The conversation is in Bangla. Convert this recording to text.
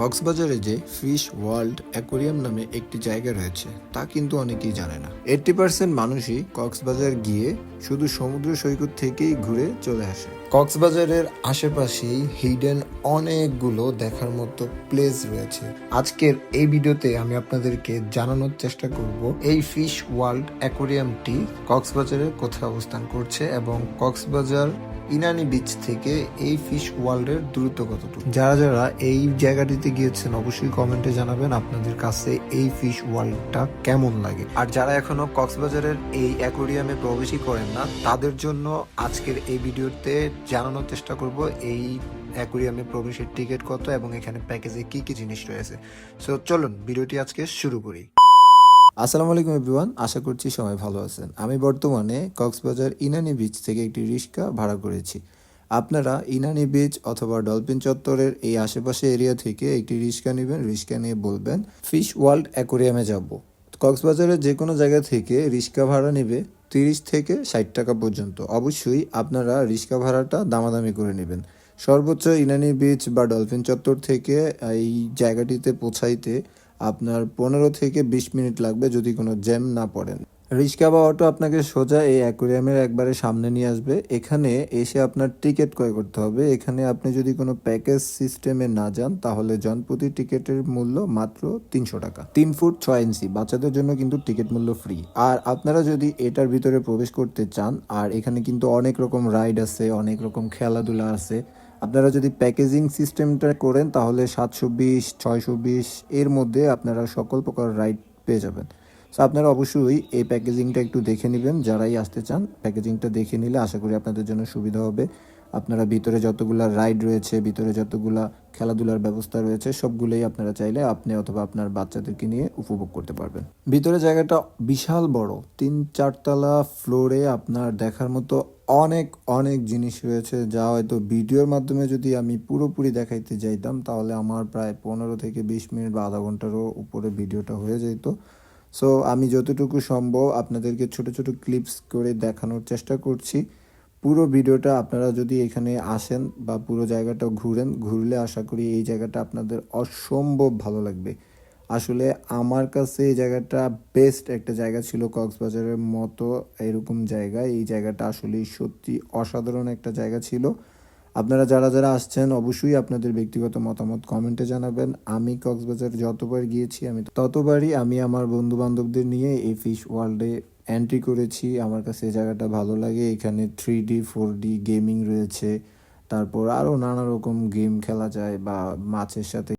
কক্সবাজারে যে ফিশ ওয়ার্ল্ড অ্যাকোরিয়াম নামে একটি জায়গা রয়েছে তা কিন্তু অনেকেই জানে না। 80% মানুষই কক্সবাজার গিয়ে শুধু সমুদ্র সৈকত থেকেই ঘুরে চলে আসে। কক্সবাজারের আশেপাশেই হিডেন অনেকগুলো দেখার মতো প্লেস রয়েছে। আজকের এই ভিডিওতে আমি আপনাদেরকে জানানোর চেষ্টা করব এই ফিশ ওয়ার্ল্ড অ্যাকোরিয়ামটি কক্সবাজারে কোথায় অবস্থান করছে এবং কক্সবাজার ইনানি বিচ থেকে এই ফিশ ওয়ার্ল্ডের দূরত্ব কতটুকু। যারা যারা এই জায়গাটিতে গিয়েছেন অবশ্যই কমেন্টে জানাবেন আপনাদের কাছে এই ফিশ ওয়ার্ল্ডটা কেমন লাগে। আর যারা এখনো কক্সবাজারের এই অ্যাকোরিয়ামে প্রবেশই করেন না তাদের জন্য আজকের এই ভিডিওতে জানানোর চেষ্টা করব এই অ্যাকোরিয়ামে প্রবেশের টিকিট কত এবং এখানে প্যাকেজে কি কি জিনিস রয়েছে। সো চলুন ভিডিওটি আজকে শুরু করি। আসসালামু আলাইকুম এভরিওয়ান, আশা করছি সবাই ভালো আছেন। আমি বর্তমানে কক্সবাজার ইনানি বিচ থেকে একটি রিক্সা ভাড়া করেছি। আপনারা ইনানি বিচ অথবা ডলফিন চত্বরের এই আশেপাশে এরিয়া থেকে একটি রিক্সা নেবেন। রিক্সা নিয়ে বলবেন ফিশ ওয়ার্ল্ড অ্যাকোরিয়ামে যাব। কক্সবাজারের যে কোনো জায়গা থেকে রিক্সা ভাড়া নেবে 30 থেকে 60 টাকা পর্যন্ত। অবশ্যই আপনারা রিক্সা ভাড়াটা দামাদামি করে নেবেন। সর্বোচ্চ ইনানি বিচ বা ডলফিন চত্বর থেকে এই জায়গাটিতে পৌঁছাইতে আপনার 15 থেকে 20 মিনিট লাগবে যদি কোনো জ্যাম না পড়েন। রিক্সা বা অটো আপনাকে সোজা এই অ্যাকোরিয়ামের একবারে সামনে নিয়ে আসবে। এখানে এসে আপনার টিকিট ক্রয় করতে হবে। এখানে আপনি যদি কোনো প্যাকেজ সিস্টেমে না যান তাহলে জনপ্রতি টিকিটের মূল্য মাত্র 300 টাকা। 3 ফুট 6 ইঞ্চি বাচ্চাদের জন্য কিন্তু টিকিট মূল্য ফ্রি। আর আপনারা যদি এটার ভিতরে প্রবেশ করতে চান, আর এখানে কিন্তু অনেক রকম রাইড আছে, অনেক রকম খেলাধুলা আছে। আপনারা যদি প্যাকেজিং সিস্টেমটা করেন তাহলে 720, 620 এর মধ্যে আপনারা সকল প্রকার রাইড পেয়ে যাবেন। সো আপনারা অবশ্যই এই প্যাকেজিংটা একটু দেখে নেবেন। যারাই আসতে চান প্যাকেজিংটা দেখে নিলে আশা করি আপনাদের জন্য সুবিধা হবে। আপনারা ভিতরে যতগুলা রাইড রয়েছে, ভিতরে যতগুলা খেলাধুলার ব্যবস্থা রয়েছে সবগুলোই আপনারা চাইলে আপনি অথবা আপনার বাচ্চাদেরকে নিয়ে উপভোগ করতে পারবেন। ভিতরে জায়গাটা বিশাল বড়, 3-4 তলা ফ্লোরে আপনার দেখার মতো অনেক অনেক জিনিস রয়েছে, যা হয়তো ভিডিওর মাধ্যমে যদি আমি পুরোপুরি দেখাইতে যাইতাম তাহলে আমার প্রায় 15 থেকে 20 মিনিট বা আধা ঘন্টারও উপরে ভিডিওটা হয়ে যেত। সো আমি যতটুকু সম্ভব আপনাদেরকে ছোট ছোট ক্লিপস করে দেখানোর চেষ্টা করছি। পুরো ভিডিওটা আপনারা যদি এখানে আসেন বা পুরো জায়গাটা ঘুরলে আশা করি এই জায়গাটা আপনাদের অসম্ভব ভালো লাগবে। আসলে আমার কাছে এই জায়গাটা বেস্ট একটা জায়গা ছিল কক্সবাজারের মতো এরকম জায়গা। এই জায়গাটা আসলে সত্যি অসাধারণ একটা জায়গা ছিল। আপনারা যারা যারা আসছেন অবশ্যই আপনাদের ব্যক্তিগত মতামত কমেন্টে জানাবেন। আমি কক্সবাজার যতবার গিয়েছি আমি ততবারই আমি আমার বন্ধু বান্ধবদের নিয়ে এই ফিশ ওয়ার্ল্ডে এন্ট্রি করেছি। আমার কাছে এই জায়গাটা ভালো লাগে। এখানে 3D 4D গেমিং রয়েছে, তারপর আরও নানা রকম গেম খেলা যায় বা মাছের সাথে